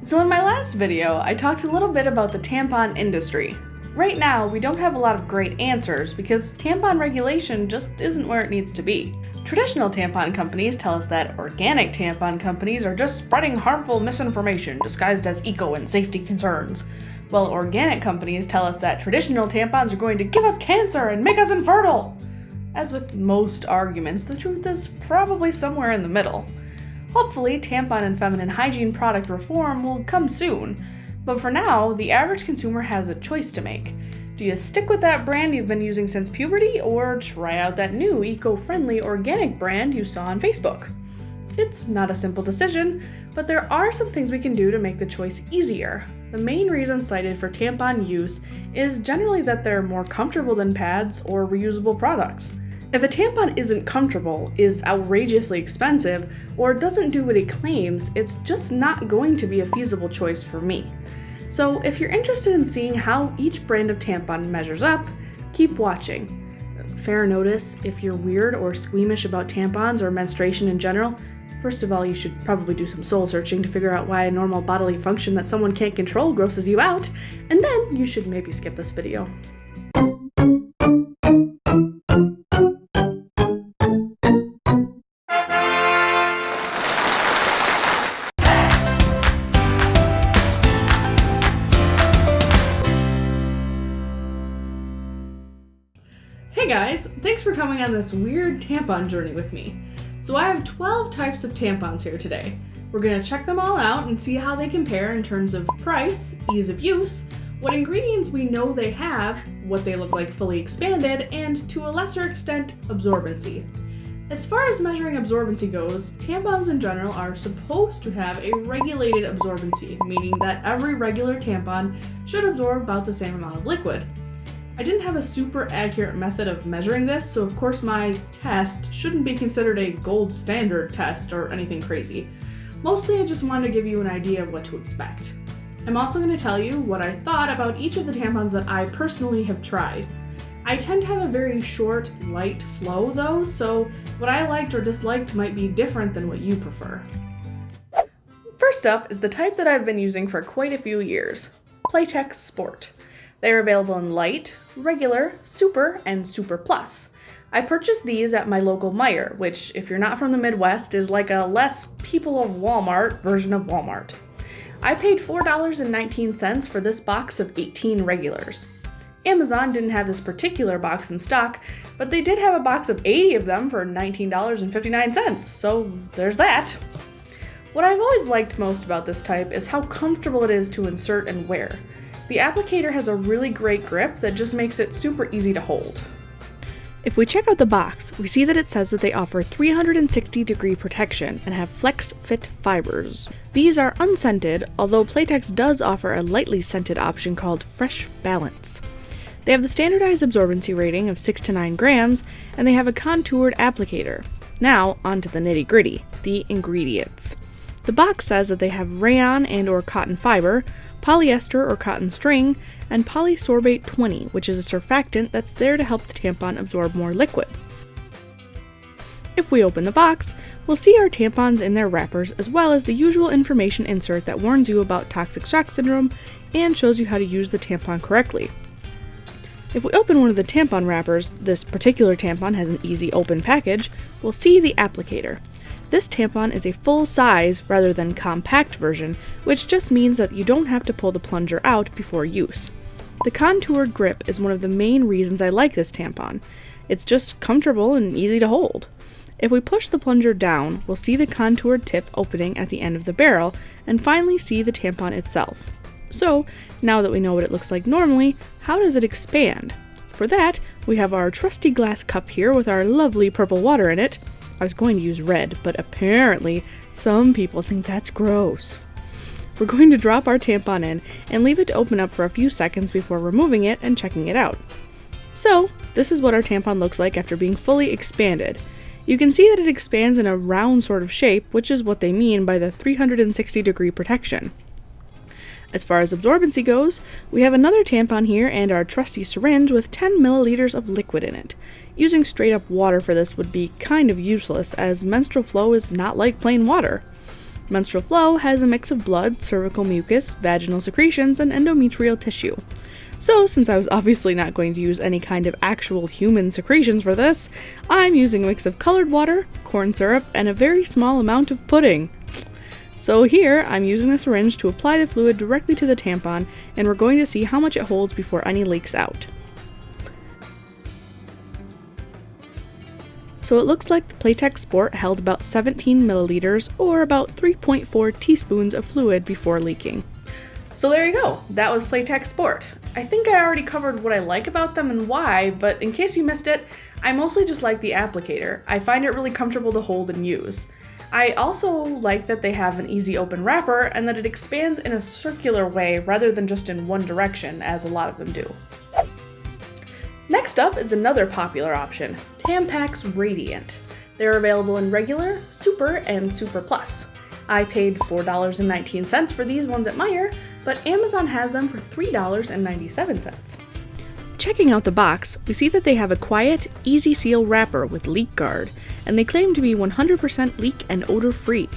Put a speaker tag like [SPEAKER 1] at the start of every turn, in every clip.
[SPEAKER 1] So in my last video, I talked a little bit about the tampon industry. Right now, we don't have a lot of great answers because tampon regulation just isn't where it needs to be. Traditional tampon companies tell us that organic tampon companies are just spreading harmful misinformation disguised as eco and safety concerns, while organic companies tell us that traditional tampons are going to give us cancer and make us infertile. As with most arguments, the truth is probably somewhere in the middle. Hopefully, tampon and feminine hygiene product reform will come soon, but for now, the average consumer has a choice to make. Do you stick with that brand you've been using since puberty, or try out that new eco-friendly organic brand you saw on Facebook? It's not a simple decision, but there are some things we can do to make the choice easier. The main reason cited for tampon use is generally that they're more comfortable than pads or reusable products. If a tampon isn't comfortable, is outrageously expensive, or doesn't do what it claims, it's just not going to be a feasible choice for me. So if you're interested in seeing how each brand of tampon measures up, keep watching. Fair notice, if you're weird or squeamish about tampons or menstruation in general, first of all, you should probably do some soul searching to figure out why a normal bodily function that someone can't control grosses you out, and then you should maybe skip this video. Hey guys, thanks for coming on this weird tampon journey with me. So I have 12 types of tampons here today. We're going to check them all out and see how they compare in terms of price, ease of use, what ingredients we know they have, what they look like fully expanded, and to a lesser extent, absorbency. As far as measuring absorbency goes, tampons in general are supposed to have a regulated absorbency, meaning that every regular tampon should absorb about the same amount of liquid. I didn't have a super accurate method of measuring this, so of course my test shouldn't be considered a gold standard test or anything crazy. Mostly I just wanted to give you an idea of what to expect. I'm also going to tell you what I thought about each of the tampons that I personally have tried. I tend to have a very short, light flow though, so what I liked or disliked might be different than what you prefer. First up is the type that I've been using for quite a few years, Playtex Sport. They are available in light, regular, super, and super plus. I purchased these at my local Meijer, which, if you're not from the Midwest, is like a less people of Walmart version of Walmart. I paid $4.19 for this box of 18 regulars. Amazon didn't have this particular box in stock, but they did have a box of 80 of them for $19.59, so there's that. What I've always liked most about this type is how comfortable it is to insert and wear. The applicator has a really great grip that just makes it super easy to hold. If we check out the box, we see that it says that they offer 360-degree protection and have flex fit fibers. These are unscented, although Playtex does offer a lightly scented option called Fresh Balance. They have the standardized absorbency rating of 6 to 9 grams, and they have a contoured applicator. Now, on to the nitty-gritty, the ingredients. The box says that they have rayon and or cotton fiber, polyester or cotton string, and polysorbate 20, which is a surfactant that's there to help the tampon absorb more liquid. If we open the box, we'll see our tampons in their wrappers as well as the usual information insert that warns you about toxic shock syndrome and shows you how to use the tampon correctly. If we open one of the tampon wrappers, this particular tampon has an easy open package, we'll see the applicator. This tampon is a full-size rather than compact version, which just means that you don't have to pull the plunger out before use. The contoured grip is one of the main reasons I like this tampon. It's just comfortable and easy to hold. If we push the plunger down, we'll see the contoured tip opening at the end of the barrel, and finally see the tampon itself. So, now that we know what it looks like normally, how does it expand? For that, we have our trusty glass cup here with our lovely purple water in it. I was going to use red, but apparently some people think that's gross. We're going to drop our tampon in and leave it to open up for a few seconds before removing it and checking it out. So, this is what our tampon looks like after being fully expanded. You can see that it expands in a round sort of shape, which is what they mean by the 360-degree protection. As far as absorbency goes, we have another tampon here and our trusty syringe with 10 milliliters of liquid in it. Using straight up water for this would be kind of useless, as menstrual flow is not like plain water. Menstrual flow has a mix of blood, cervical mucus, vaginal secretions, and endometrial tissue. So, since I was obviously not going to use any kind of actual human secretions for this, I'm using a mix of colored water, corn syrup, and a very small amount of pudding. So here, I'm using the syringe to apply the fluid directly to the tampon, and we're going to see how much it holds before any leaks out. So it looks like the Playtex Sport held about 17 milliliters, or about 3.4 teaspoons of fluid before leaking. So there you go, that was Playtex Sport. I think I already covered what I like about them and why, but in case you missed it, I mostly just like the applicator. I find it really comfortable to hold and use. I also like that they have an easy open wrapper and that it expands in a circular way rather than just in one direction, as a lot of them do. Next up is another popular option, Tampax Radiant. They're available in regular, super, and super plus. I paid $4.19 for these ones at Meijer, but Amazon has them for $3.97. Checking out the box, we see that they have a quiet, easy seal wrapper with leak guard, and they claim to be 100% leak and odor free.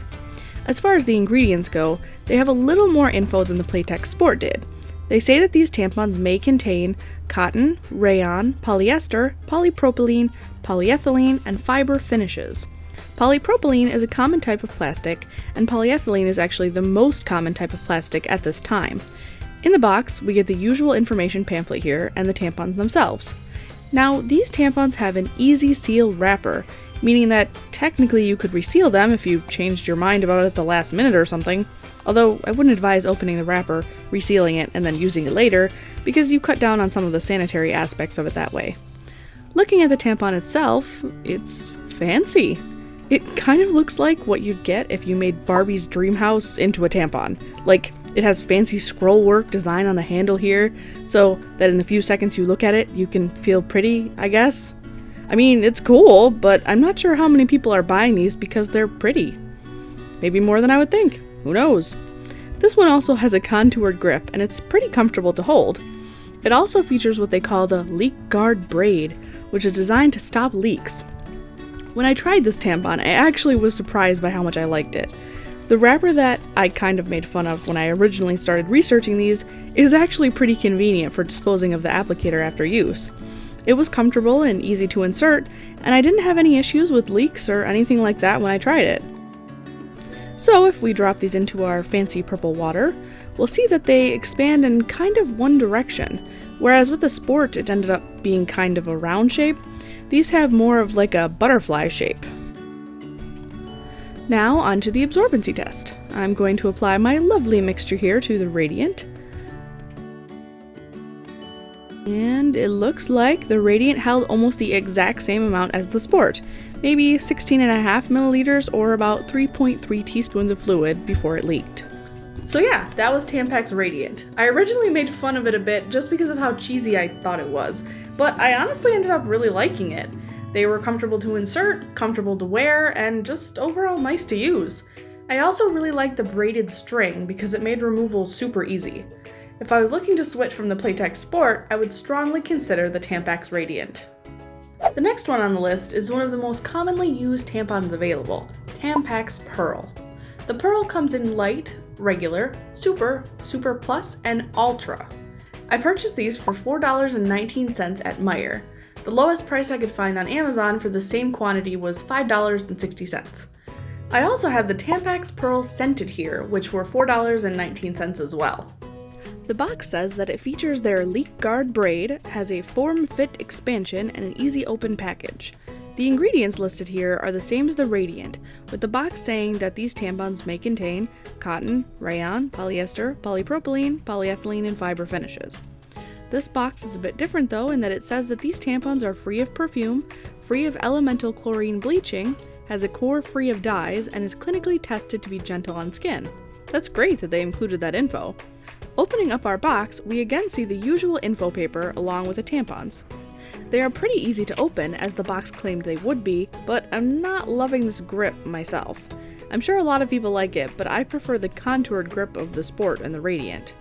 [SPEAKER 1] As far as the ingredients go, they have a little more info than the Playtex Sport did. They say that these tampons may contain cotton, rayon, polyester, polypropylene, polyethylene, and fiber finishes. Polypropylene is a common type of plastic, and polyethylene is actually the most common type of plastic at this time. In the box, we get the usual information pamphlet here and the tampons themselves. Now, these tampons have an easy seal wrapper, meaning that technically you could reseal them if you changed your mind about it at the last minute or something, although I wouldn't advise opening the wrapper, resealing it, and then using it later, because you cut down on some of the sanitary aspects of it that way. Looking at the tampon itself, it's fancy. It kind of looks like what you'd get if you made Barbie's dream house into a tampon. Like, it has fancy scroll work design on the handle here, so that in the few seconds you look at it, you can feel pretty, I guess. I mean, it's cool, but I'm not sure how many people are buying these because they're pretty. Maybe more than I would think. Who knows? This one also has a contoured grip, and it's pretty comfortable to hold. It also features what they call the leak guard braid, which is designed to stop leaks. When I tried this tampon, I actually was surprised by how much I liked it. The wrapper that I kind of made fun of when I originally started researching these is actually pretty convenient for disposing of the applicator after use. It was comfortable and easy to insert, and I didn't have any issues with leaks or anything like that when I tried it. So if we drop these into our fancy purple water, we'll see that they expand in kind of one direction, whereas with the Sport it ended up being kind of a round shape. These have more of like a butterfly shape. Now onto the absorbency test. I'm going to apply my lovely mixture here to the Radiant. And it looks like the Radiant held almost the exact same amount as the Sport, maybe 16.5 milliliters or about 3.3 teaspoons of fluid before it leaked. So yeah, that was Tampax Radiant. I originally made fun of it a bit just because of how cheesy I thought it was, but I honestly ended up really liking it. They were comfortable to insert, comfortable to wear, and just overall nice to use. I also really liked the braided string because it made removal super easy. If I was looking to switch from the Playtex Sport, I would strongly consider the Tampax Radiant. The next one on the list is one of the most commonly used tampons available, Tampax Pearl. The Pearl comes in light, regular, super, super plus, and ultra. I purchased these for $4.19 at Meijer. The lowest price I could find on Amazon for the same quantity was $5.60. I also have the Tampax Pearl scented here, which were $4.19 as well. The box says that it features their leak guard braid, has a form-fit expansion, and an easy open package. The ingredients listed here are the same as the Radiant, with the box saying that these tampons may contain cotton, rayon, polyester, polypropylene, polyethylene, and fiber finishes. This box is a bit different though in that it says that these tampons are free of perfume, free of elemental chlorine bleaching, has a core free of dyes, and is clinically tested to be gentle on skin. That's great that they included that info. Opening up our box, we again see the usual info paper along with the tampons. They are pretty easy to open, as the box claimed they would be, but I'm not loving this grip myself. I'm sure a lot of people like it, but I prefer the contoured grip of the Sport and the Radiant.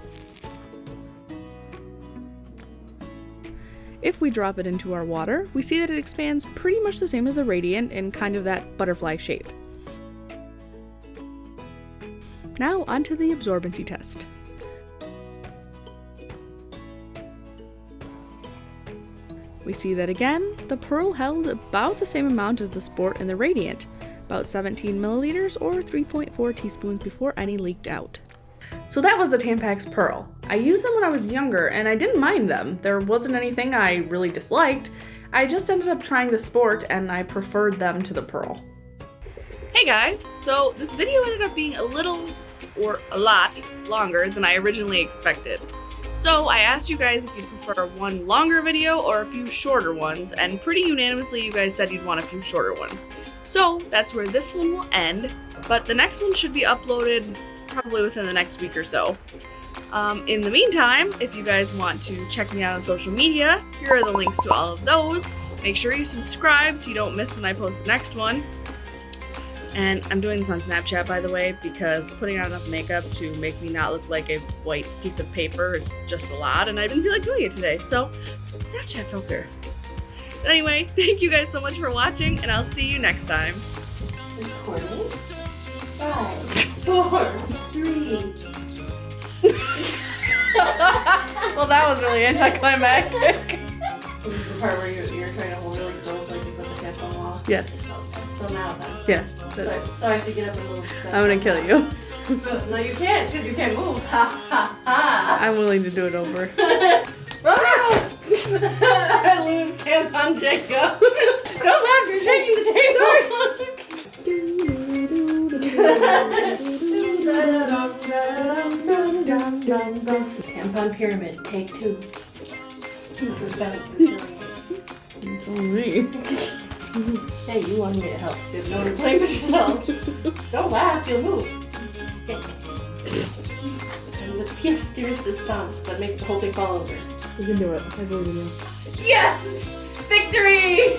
[SPEAKER 1] If we drop it into our water, we see that it expands pretty much the same as the Radiant in kind of that butterfly shape. Now onto the absorbency test. We see that again, the Pearl held about the same amount as the Sport and the Radiant, about 17 milliliters or 3.4 teaspoons before any leaked out. So that was the Tampax Pearl. I used them when I was younger and I didn't mind them. There wasn't anything I really disliked. I just ended up trying the Sport and I preferred them to the Pearl.
[SPEAKER 2] Hey guys, so this video ended up being a little or a lot longer than I originally expected. So I asked you guys if you'd prefer one longer video or a few shorter ones, and pretty unanimously you guys said you'd want a few shorter ones. So that's where this one will end, but the next one should be uploaded probably within the next week or so. In the meantime, if you guys want to check me out on social media, here are the links to all of those. Make sure you subscribe so you don't miss when I post the next one. And I'm doing this on Snapchat, by the way, because putting on enough makeup to make me not look like a white piece of paper is just a lot, and I didn't feel like doing it today, so Snapchat filter. But anyway, thank you guys so much for watching, and I'll see you next time.
[SPEAKER 3] 5, 4, 3.
[SPEAKER 1] Well, that was really anticlimactic.
[SPEAKER 3] This is the part where you're trying to hold really close, like you put the tampon wall.
[SPEAKER 1] Yes.
[SPEAKER 3] So now then.
[SPEAKER 1] Yes.
[SPEAKER 3] So I have to get up and move.
[SPEAKER 1] I'm gonna kill you.
[SPEAKER 3] No, you can't, because you can't move. Ha ha ha.
[SPEAKER 1] I'm willing to do it over.
[SPEAKER 3] I lose tampon Jacob. Don't laugh, you're shaking the table. Tampon pyramid, take 2. The suspense is killing
[SPEAKER 1] It's on me.
[SPEAKER 3] Hey, you wanted me to help. There's no replaying with yourself. Don't laugh, you'll move. And the pièce de résistance that makes the whole thing fall over.
[SPEAKER 1] You can do it. I believe in you.
[SPEAKER 3] Yes! Victory!